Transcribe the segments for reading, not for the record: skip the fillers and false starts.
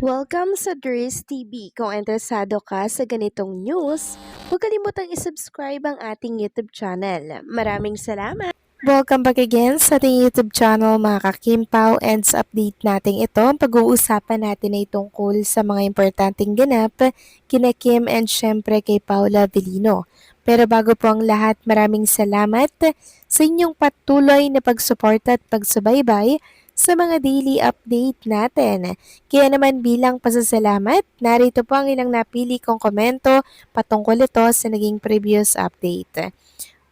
Welcome sa Dries TV. Kung interesado ka sa ganitong news, huwag kalimutang isubscribe ang ating YouTube channel. Maraming salamat! Welcome back again sa ating YouTube channel mga kakimpaw, and sa update natin ito, pag-uusapan natin ay tungkol sa mga importanteng ganap kina Kim and syempre kay Paula Avellino. Pero bago po ang lahat, maraming salamat sa inyong patuloy na pagsuporta at pagsubaybay sa mga daily update natin. Kaya naman bilang pasasalamat, narito po ang ilang napili kong komento patungkol ito sa naging previous update.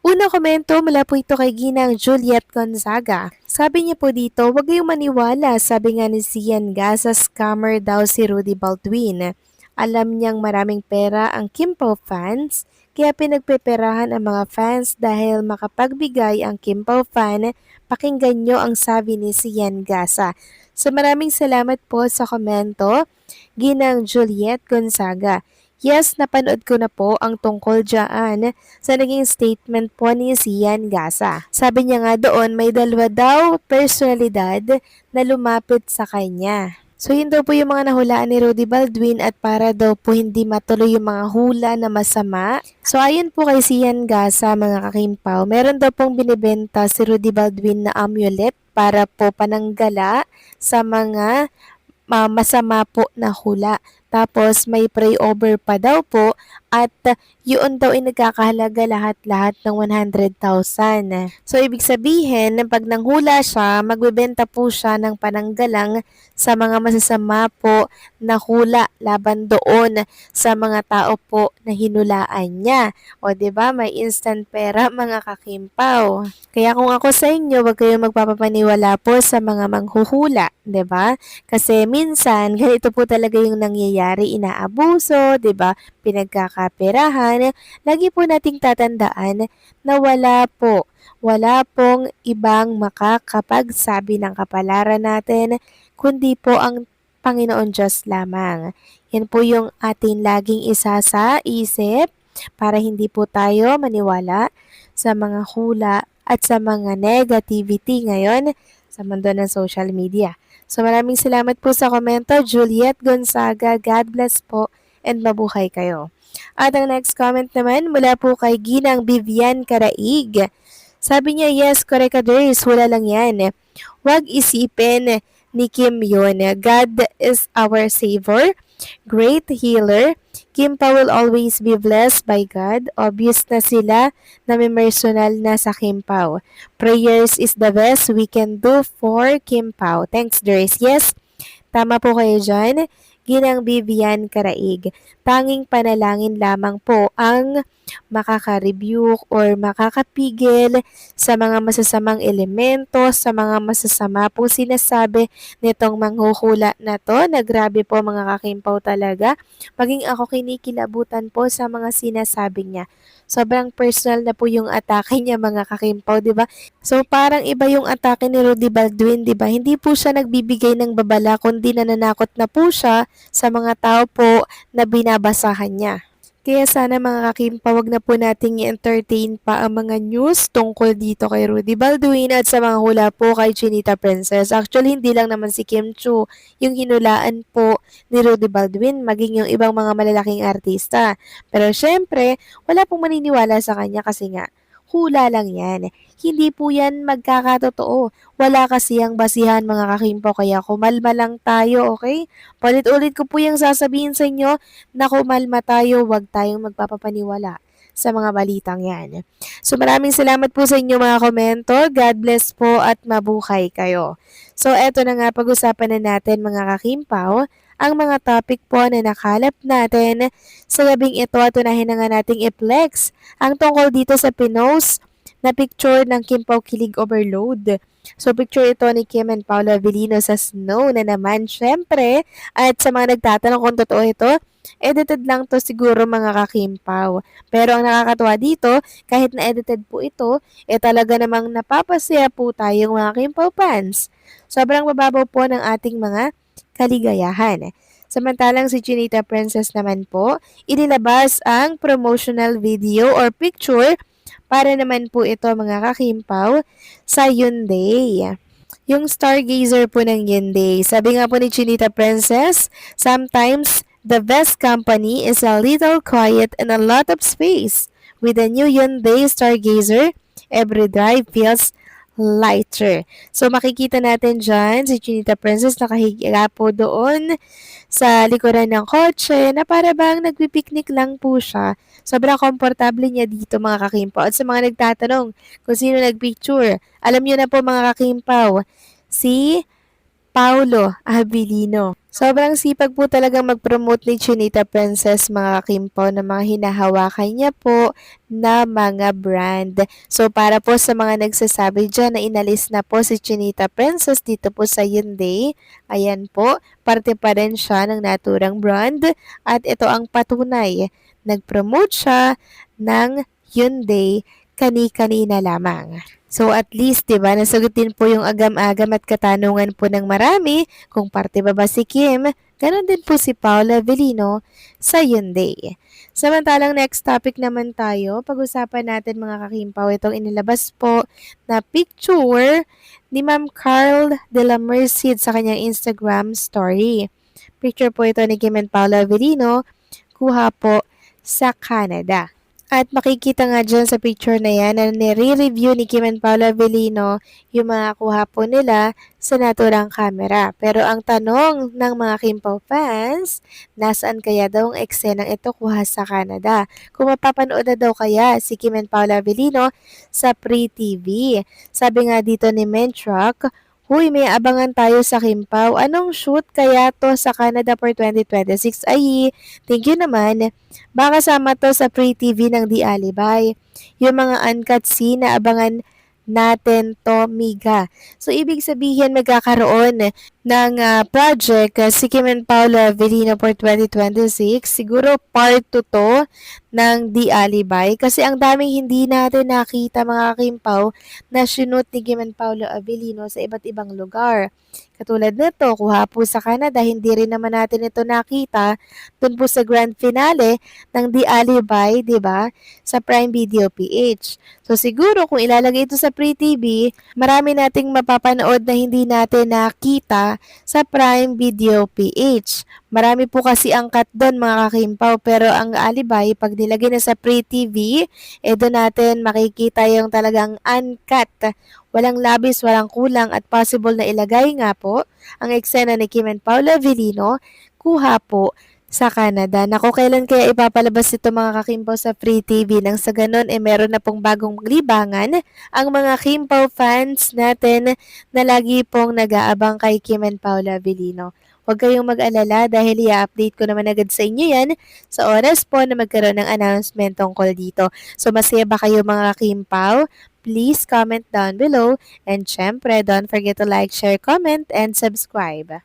Una komento mula po ito kay Ginang Juliet Gonzaga. Sabi niya po dito, huwag kayong maniwala, sabi nga ni Sian Gaza, scammer daw si Rudy Baldwin. Alam niyang maraming pera ang Kim Pao fans, kaya pinagpeperahan ang mga fans dahil makapagbigay ang Kim Pao fan. Pakinggan niyo ang sabi ni Sian Gaza. So maraming salamat po sa komento, Ginang Juliet Gonzaga. Yes, napanood ko na po ang tungkol dyan sa naging statement po ni Sian Gaza. Sabi niya nga doon, may dalawa daw personalidad na lumapit sa kanya. So yun daw po yung mga nahulaan ni Rudy Baldwin at para daw po hindi matuloy yung mga hula na masama. So ayon po kay Sian Gaza mga kakimpaw, meron daw pong binibenta si Rudy Baldwin na amulet para po pananggala sa mga masama po na hula. Tapos may pray over pa daw po at yun daw ay nagkakahalaga lahat-lahat ng 100,000. So ibig sabihin, pag nanghula siya, magbebenta po siya ng pananggalang sa mga masasama po na hula laban doon sa mga tao po na hinulaan niya. O 'di ba, may instant pera mga kakimpaw. Kaya kung ako sa inyo, wag kayong magpapaniwala po sa mga manghuhula, 'di ba? Kasi minsan ganito po talaga yung nangyayari, inaabuso, 'di ba? Pinagkakaperahan. Lagi po nating tatandaan na wala pong ibang makakapagsabi ng kapalaran natin kundi po ang Panginoon Diyos lamang. Yan po yung atin laging isa sa isip para hindi po tayo maniwala sa mga hula at sa mga negativity ngayon sa mundo ng social media. So maraming salamat po sa komento, Juliet Gonzaga. God bless po and mabuhay kayo. At ang next comment naman mula po kay Ginang Vivian Karaig. Sabi niya, yes, correct ka Dries, wala lang yan. Huwag isipin ni Kim yun. God is our Savior, great healer. Kim Pa will always be blessed by God. Obvious na sila na may personal na sa Kim Pao. Prayers is the best we can do for Kim Pao. Thanks, Dries. Yes, tama po kayo dyan. Ginang Vivian Karaig. Tanging panalangin lamang po ang makaka-rebuke or makakapigil sa mga masasamang elemento, sa mga masasama po sinasabi nitong manghuhula na to, na grabe po mga kakimpaw talaga. Maging ako kinikilabutan po sa mga sinasabi niya. Sobrang personal na po yung atake niya mga kakimpaw, di ba? So parang iba yung atake ni Rudy Baldwin, di ba? Hindi po siya nagbibigay ng babala, kundi nananakot na po siya sa mga tao po na binabasahan niya. Kaya sana mga kakimpaw, wag na po nating i-entertain pa ang mga news tungkol dito kay Rudy Baldwin at sa mga hula po kay Chinita Princess. Actually, hindi lang naman si Kim Chu yung hinulaan po ni Rudy Baldwin, maging yung ibang mga malalaking artista. Pero syempre, wala pong maniniwala sa kanya kasi nga, hula lang yan. Hindi po yan magkakatotoo. Wala kasi ang basihan mga kakimpaw, kaya kumalma lang tayo, okay? Palit-ulit ko po yung sasabihin sa inyo na kumalma tayo, wag tayong magpapapaniwala sa mga balitang yan. So maraming salamat po sa inyo mga komento. God bless po at mabuhay kayo. So eto na nga, pag-usapan na natin mga kakimpaw ang mga topic po na nakalap natin sa gabing ito at unahin na nga nating i-flex ang tungkol dito sa pinost na picture ng Kim Pao Kilig Overload. So picture ito ni Kim and Paula Avellino sa snow na naman syempre, at sa mga nagtatanong kung totoo ito, edited lang to siguro mga kakimpaw. Pero ang nakakatuwa dito, kahit na edited po ito, talaga namang napapasaya po tayong mga Kim Pao fans. Sobrang bababaw po ng ating mga kaligayahan. Samantalang si Chinita Princess naman po, inilabas ang promotional video or picture para naman po ito mga kakimpaw sa Hyundai. yung stargazer po ng Hyundai. Sabi nga po ni Chinita Princess, sometimes the best company is a little quiet and a lot of space. With the new Hyundai Stargazer, every drive feels lighter. So makikita natin dyan si Chinita Princess nakahiga po doon sa likuran ng kotse na para bang nagpipiknik lang po siya. Sobrang komportable niya dito mga kakimpaw. At sa mga nagtatanong kung sino nagpicture, alam niyo na po mga kakimpaw, si Paulo Abilino. Sobrang sipag po talagang mag-promote ni Chinita Princess mga Kimpo ng mga hinahawakan niya po na mga brand. So para po sa mga nagsasabi dyan na inalis na po si Chinita Princess dito po sa Hyundai, ayan po, parte pa rin siya ng naturang brand at ito ang patunay. Nag-promote siya ng Hyundai kani-kanina lamang. So at least, 'di ba, nasagutin po yung agam-agam at katanungan po ng marami kung parte ba si Kim. Ganon din po si Paula Avellino sa Hyundai. Samantalang next topic naman tayo, pag-usapan natin mga kakimpaw itong inilabas po na picture ni Ma'am Carl de la Merced sa kanyang Instagram story. Picture po ito ni Kim and Paula Avellino, kuha po sa Canada. At makikita nga dyan sa picture na yan na nire-review ni Kim and Paula Avellino yung mga kuha po nila sa naturang camera. Pero ang tanong ng mga Kimpaw fans, nasaan kaya daw ang eksenang ito kuha sa Canada? Kung mapapanood na daw kaya si Kim and Paula Avellino sa Pre-TV. Sabi nga dito ni Menchrock, huy, may abangan tayo sa Kimpaw. Anong shoot kaya to sa Canada for 2026? Ay, thank you naman. Baka kasama to sa pre-TV ng Di Alibay. Yung mga uncut scene na abangan natin to, Miga. So, ibig sabihin magkakaroon ng project si Kim and Paula Avellino for 2026. Siguro part 2 to ng Di Alibay. Kasi ang daming hindi natin nakita mga Kimpaw na sinut ni Kim and Paula Avellino sa iba't ibang lugar. Katulad nito, kuha po sa Canada, hindi rin naman natin ito nakita dun po sa grand finale ng Di Alibay, di ba? Sa Prime Video PH. So siguro kung ilalagay ito sa Pre-TV, marami nating mapapanood na hindi natin nakita sa Prime Video PH. Marami po kasi ang cut doon mga kakimpaw, pero ang Alibay, pag nilagay na sa Pre-TV, doon natin makikita yung talagang uncut. Walang labis, walang kulang at possible na ilagay nga po ang eksena ni Kim and Paula Avellino kuha po sa Canada. Naku, kailan kaya ipapalabas ito mga kakimpaw sa Free TV nang sa ganun meron na pong bagong libangan ang mga Kimpaw fans natin na lagi pong nag-aabang kay Kim and Paula Avellino. Huwag kayong mag-alala dahil i-update ko naman agad sa inyo yan sa oras po na magkaroon ng announcement tungkol dito. So masaya ba kayo mga Kimpaw? Please comment down below and syempre don't forget to like, share, comment, and subscribe.